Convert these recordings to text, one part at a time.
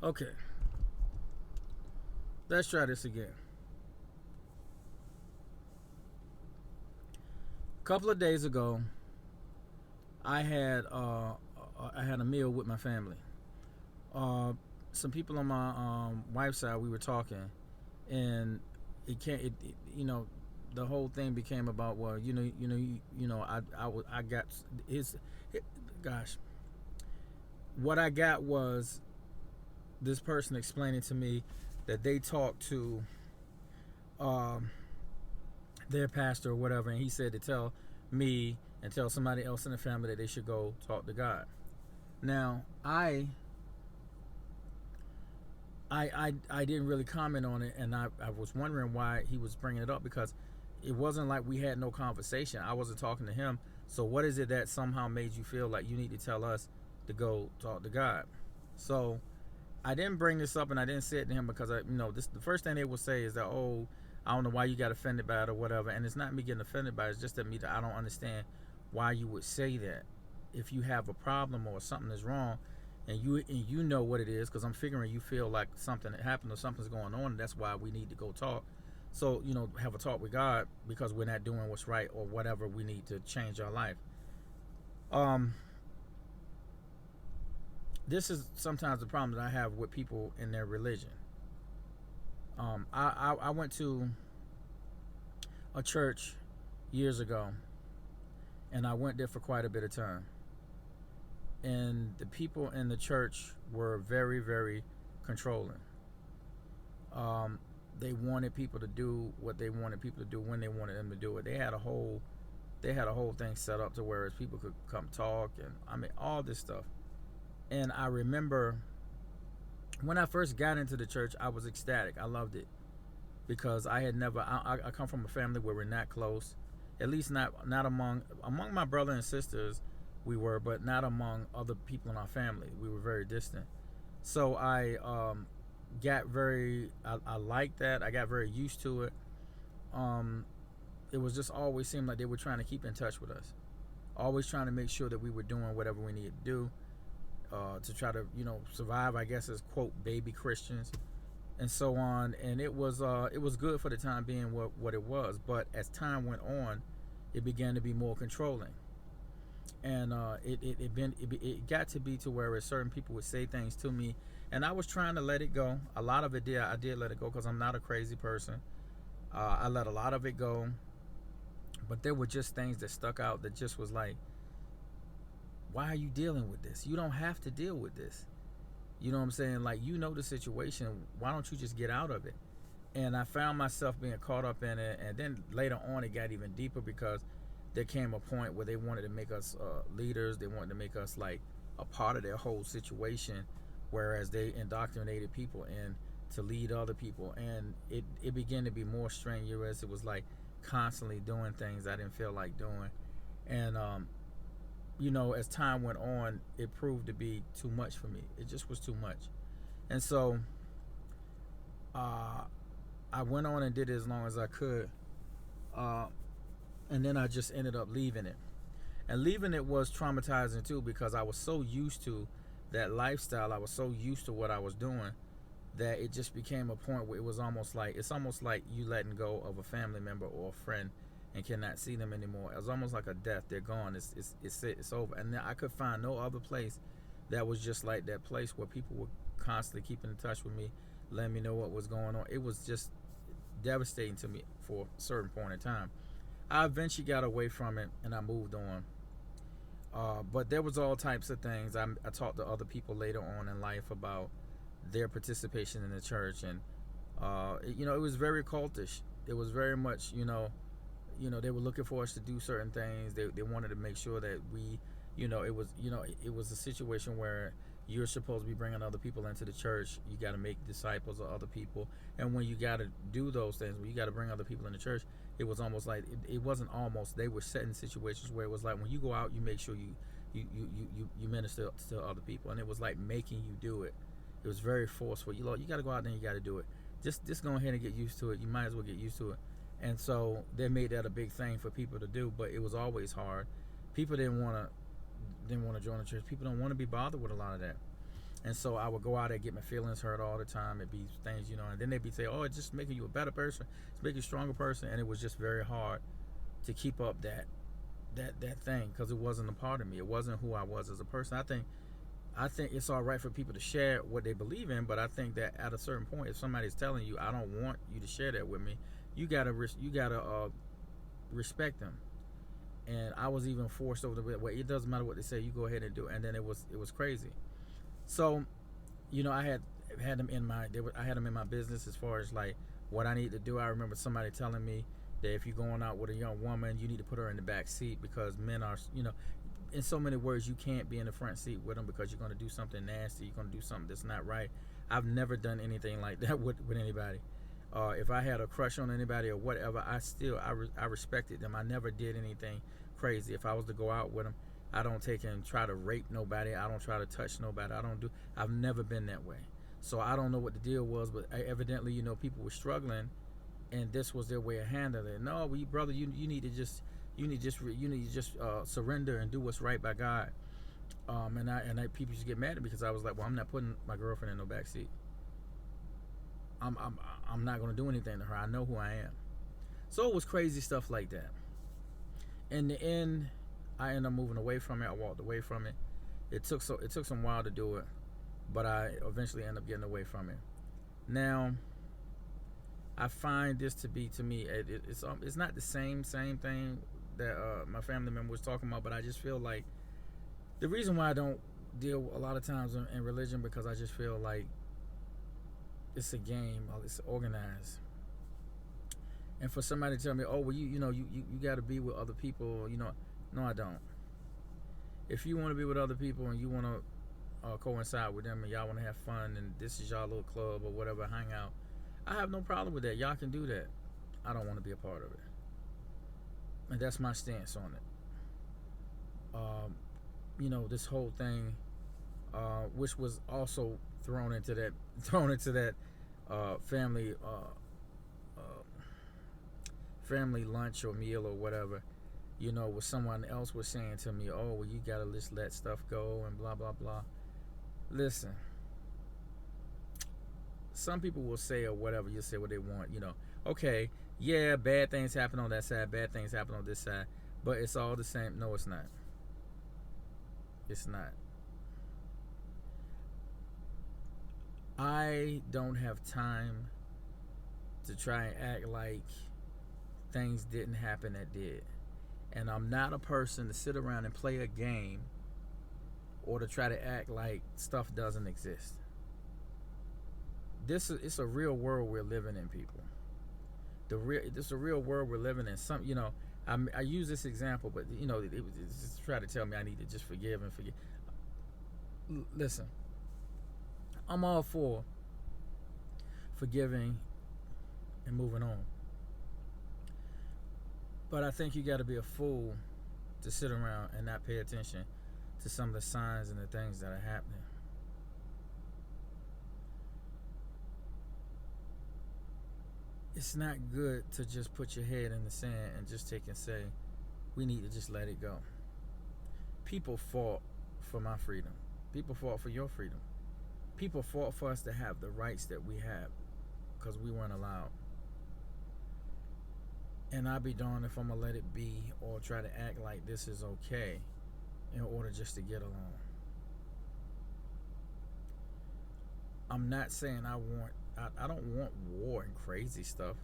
Okay, let's try this again. A couple of days ago, I had I had a meal with my family. Uh, some people on my wife's side, we were talking, and you know, the whole thing became about, well, I got his, gosh, what I got was this person explaining to me that they talked to um, their pastor or whatever, and he said to tell me and tell somebody else in the family that they should go talk to God. Now, I didn't really comment on it, and I was wondering why he was bringing it up, because it wasn't like we had no conversation. I wasn't talking to him. So what is it that somehow made you feel like you need to tell us to go talk to God? So I didn't bring this up, and I didn't say it to him because this the first thing they will say is that, oh, I don't know why you got offended by it or whatever, and it's not me getting offended by it. It's just that I don't understand why you would say that. If you have a problem or something is wrong, and you know what it is, because I'm figuring you feel like something that happened or something's going on, and that's why we need to go talk. So have a talk with God, because we're not doing what's right or whatever. We need to change our life. Um, this is sometimes the problem that I have with people in their religion. I went to a church years ago, and I went there for quite a bit of time. And the people in the church were very, very controlling. Um, they wanted people to do what they wanted people to do when they wanted them to do it. They had a whole thing set up to where people could come talk, and I mean all this stuff. And I remember when I first got into the church, I was ecstatic. I loved it because I had never. I come from a family where we're not close, at least not among my brother and sisters. We were, but not among other people in our family. We were very distant. So I got very. I liked that. I got very used to it. Um, it was just always seemed like they were trying to keep in touch with us, always trying to make sure that we were doing whatever we needed to do to try to survive. I guess as quote baby Christians and so on. And it was good for the time being what it was. But as time went on, it began to be more controlling, and it got to be to where certain people would say things to me, and I was trying to let it go. A lot of it I did let it go because I'm not a crazy person. I let a lot of it go, but there were just things that stuck out that just was like, why are you dealing with this? You don't have to deal with this. You know what I'm saying? Like, the situation. Why don't you just get out of it? And I found myself being caught up in it. And then later on, it got even deeper because there came a point where they wanted to make us leaders. They wanted to make us like a part of their whole situation, whereas they indoctrinated people in to lead other people. And it began to be more strenuous. It was like constantly doing things I didn't feel like doing. And as time went on, it proved to be too much for me. It just was too much. And so uh, I went on and did it as long as I could. Uh, and then I just ended up leaving it. And leaving it was traumatizing too, because I was so used to that lifestyle. I was so used to what I was doing that it just became a point where it's almost like you letting go of a family member or a friend and cannot see them anymore. It was almost like a death. They're gone. It's over. And I could find no other place that was just like that place, where people were constantly keeping in touch with me, letting me know what was going on. It was just devastating to me for a certain point in time. I eventually got away from it and I moved on. But there was all types of things. I talked to other people later on in life about their participation in the church, and it was very cultish. It was very much, they were looking for us to do certain things. They wanted to make sure that we, it was a situation where you're supposed to be bringing other people into the church. You got to make disciples of other people, and when you got to do those things, when you got to bring other people in the church, it was almost like it wasn't almost. They were setting situations where it was like, when you go out, you make sure you minister to other people, and it was like making you do it. It was very forceful. You got to go out there and you got to do it. Just go ahead and get used to it. You might as well get used to it. And so they made that a big thing for people to do, but it was always hard. People didn't want to join the church. People don't want to be bothered with a lot of that. And so I would go out there, get my feelings hurt all the time. It'd be things, and then they'd be saying, "Oh, it's just making you a better person. It's making you a stronger person." And it was just very hard to keep up that thing, because it wasn't a part of me. It wasn't who I was as a person. I think it's all right for people to share what they believe in, but I think that at a certain point, if somebody's telling you, "I don't want you to share that with me," you gotta respect them. And I was even forced over the way. Well, it doesn't matter what they say, you go ahead and do it. And then it was crazy. So, I had them in I had them in my business as far as like what I need to do. I remember somebody telling me that if you're going out with a young woman, you need to put her in the back seat, because men are, in so many words, you can't be in the front seat with them because you're going to do something nasty. You're going to do something that's not right. I've never done anything like that with anybody. If I had a crush on anybody or whatever, I respected them. I never did anything crazy. If I was to go out with them, I don't take and try to rape nobody. I don't try to touch nobody. I've never been that way. So I don't know what the deal was, but evidently, people were struggling, and this was their way of handling it. No, brother, you need to just surrender and do what's right by God. And people used to get mad at me because I was like, well, I'm not putting my girlfriend in no backseat. I'm not going to do anything to her. I know who I am. So it was crazy stuff like that. In the end, I ended up moving away from it. I walked away from it. It took some while to do it, but I eventually ended up getting away from it. Now, I find this to be, to me, it's not the same thing that my family member was talking about, but I just feel like the reason why I don't deal a lot of times in religion, because I just feel like it's a game, it's organized. And for somebody to tell me, "Oh, well, you got to be with other people," no, I don't. If you want to be with other people and you want to coincide with them and y'all want to have fun and this is y'all little club or whatever, hang out, I have no problem with that. Y'all can do that. I don't want to be a part of it. And that's my stance on it. This whole thing, which was also thrown into that family lunch or meal or whatever, where someone else was saying to me, "Oh, well, you gotta just let stuff go," and blah blah blah. Listen, some people will say or whatever, you say what they want, okay, yeah, bad things happen on that side, bad things happen on this side, but it's all the same. No, it's not. It's not. I don't have time to try and act like things didn't happen that did. And I'm not a person to sit around and play a game or to try to act like stuff doesn't exist. It's a real world we're living in, people. This is a real world we're living in. I use this example, but it was just to try to tell me I need to just forgive and forget. Listen, I'm all for forgiving and moving on. But I think you got to be a fool to sit around and not pay attention to some of the signs and the things that are happening. It's not good to just put your head in the sand and just take and say, we need to just let it go. People fought for my freedom. People fought for your freedom. People fought for us to have the rights that we have because we weren't allowed. And I'd be darned if I'm going to let it be or try to act like this is okay in order just to get along. I'm not saying I don't want war and crazy stuff.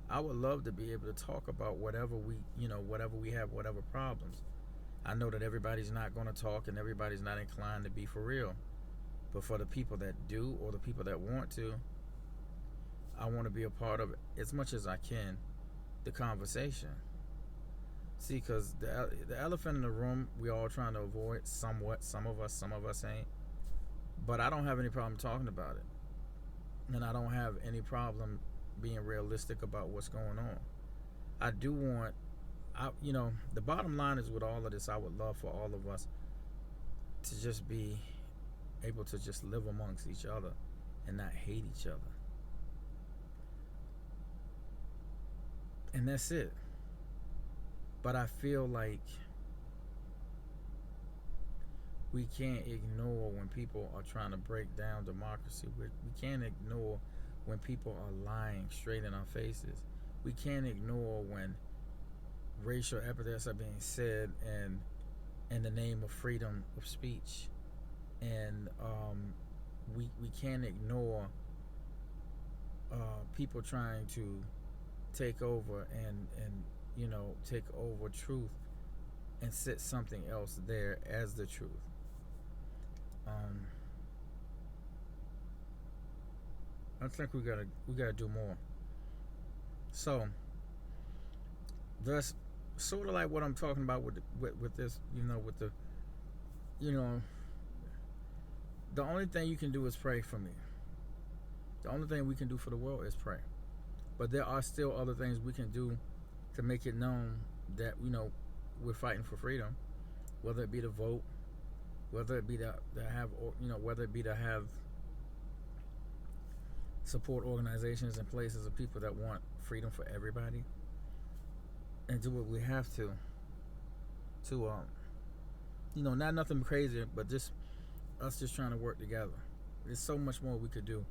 I would love to be able to talk about whatever we have, whatever problems. I know that everybody's not going to talk and everybody's not inclined to be for real. But for the people that do or the people that want to, I want to be a part of it as much as I can, the conversation. See, because the elephant in the room, we all trying to avoid somewhat. Some of us ain't. But I don't have any problem talking about it. And I don't have any problem being realistic about what's going on. I do want, the bottom line is with all of this, I would love for all of us to just be able to just live amongst each other and not hate each other. And that's it. But I feel like We can't ignore when people are trying to break down democracy. We can't ignore when people are lying straight in our faces. We can't ignore when racial epithets are being said and in the name of freedom of speech. And we can't ignore people trying to take over and take over truth and set something else there as the truth. I think we gotta do more. So that's sort of like what I'm talking about with this, with the, you know, the only thing you can do is pray for me. The only thing we can do for the world is pray. But there are still other things we can do to make it known that we're fighting for freedom, whether it be to vote, whether it be to have, whether it be to have support organizations and places of people that want freedom for everybody, and do what we have to not nothing crazy, but just us just trying to work together. There's so much more we could do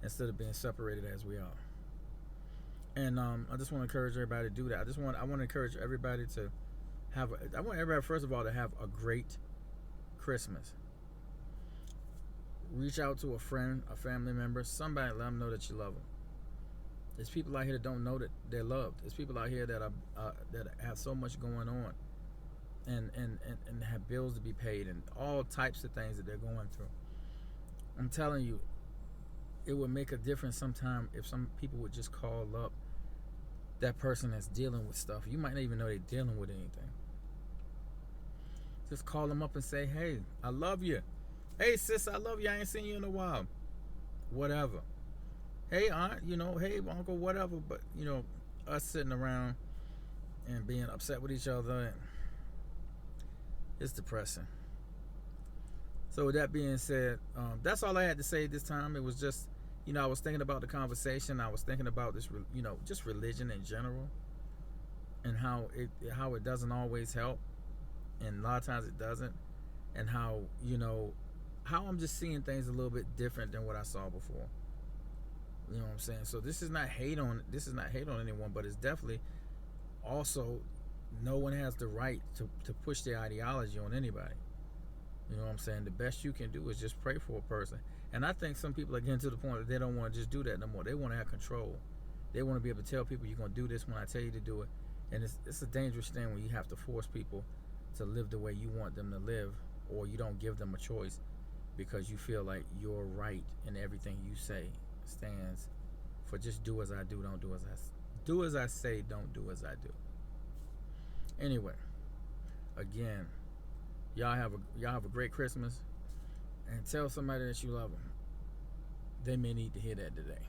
instead of being separated as we are. And I just want to encourage everybody to do that. I want to encourage everybody to I want everybody, first of all, to have a great Christmas. Reach out to a friend, a family member, somebody, let them know that you love them. There's people out here that don't know that they're loved. There's people out here that have so much going on, and have bills to be paid and all types of things that they're going through. I'm telling you, it would make a difference sometime if some people would just call up that person that's dealing with stuff. You might not even know they're dealing with anything. Just call them up and say, hey, I love you. Hey, sis, I love you. I ain't seen you in a while. Whatever. Hey, aunt, hey, uncle, whatever. But, us sitting around and being upset with each other, it's depressing. So with that being said, that's all I had to say this time. It was just, I was thinking about the conversation. I was thinking about this, just religion in general, and how it doesn't always help, and a lot of times it doesn't, and how I'm just seeing things a little bit different than what I saw before. You know what I'm saying? So this is not hate on anyone, but it's definitely also no one has the right to push their ideology on anybody. You know what I'm saying? The best you can do is just pray for a person. And I think some people are getting to the point that they don't want to just do that no more. They want to have control. They want to be able to tell people you're going to do this when I tell you to do it. And it's a dangerous thing when you have to force people to live the way you want them to live, or you don't give them a choice because you feel like you're right and everything you say stands for just do as I do, don't do as I do as I say, don't do as I do. Anyway, again, y'all have a great Christmas, and tell somebody that you love them. They may need to hear that today.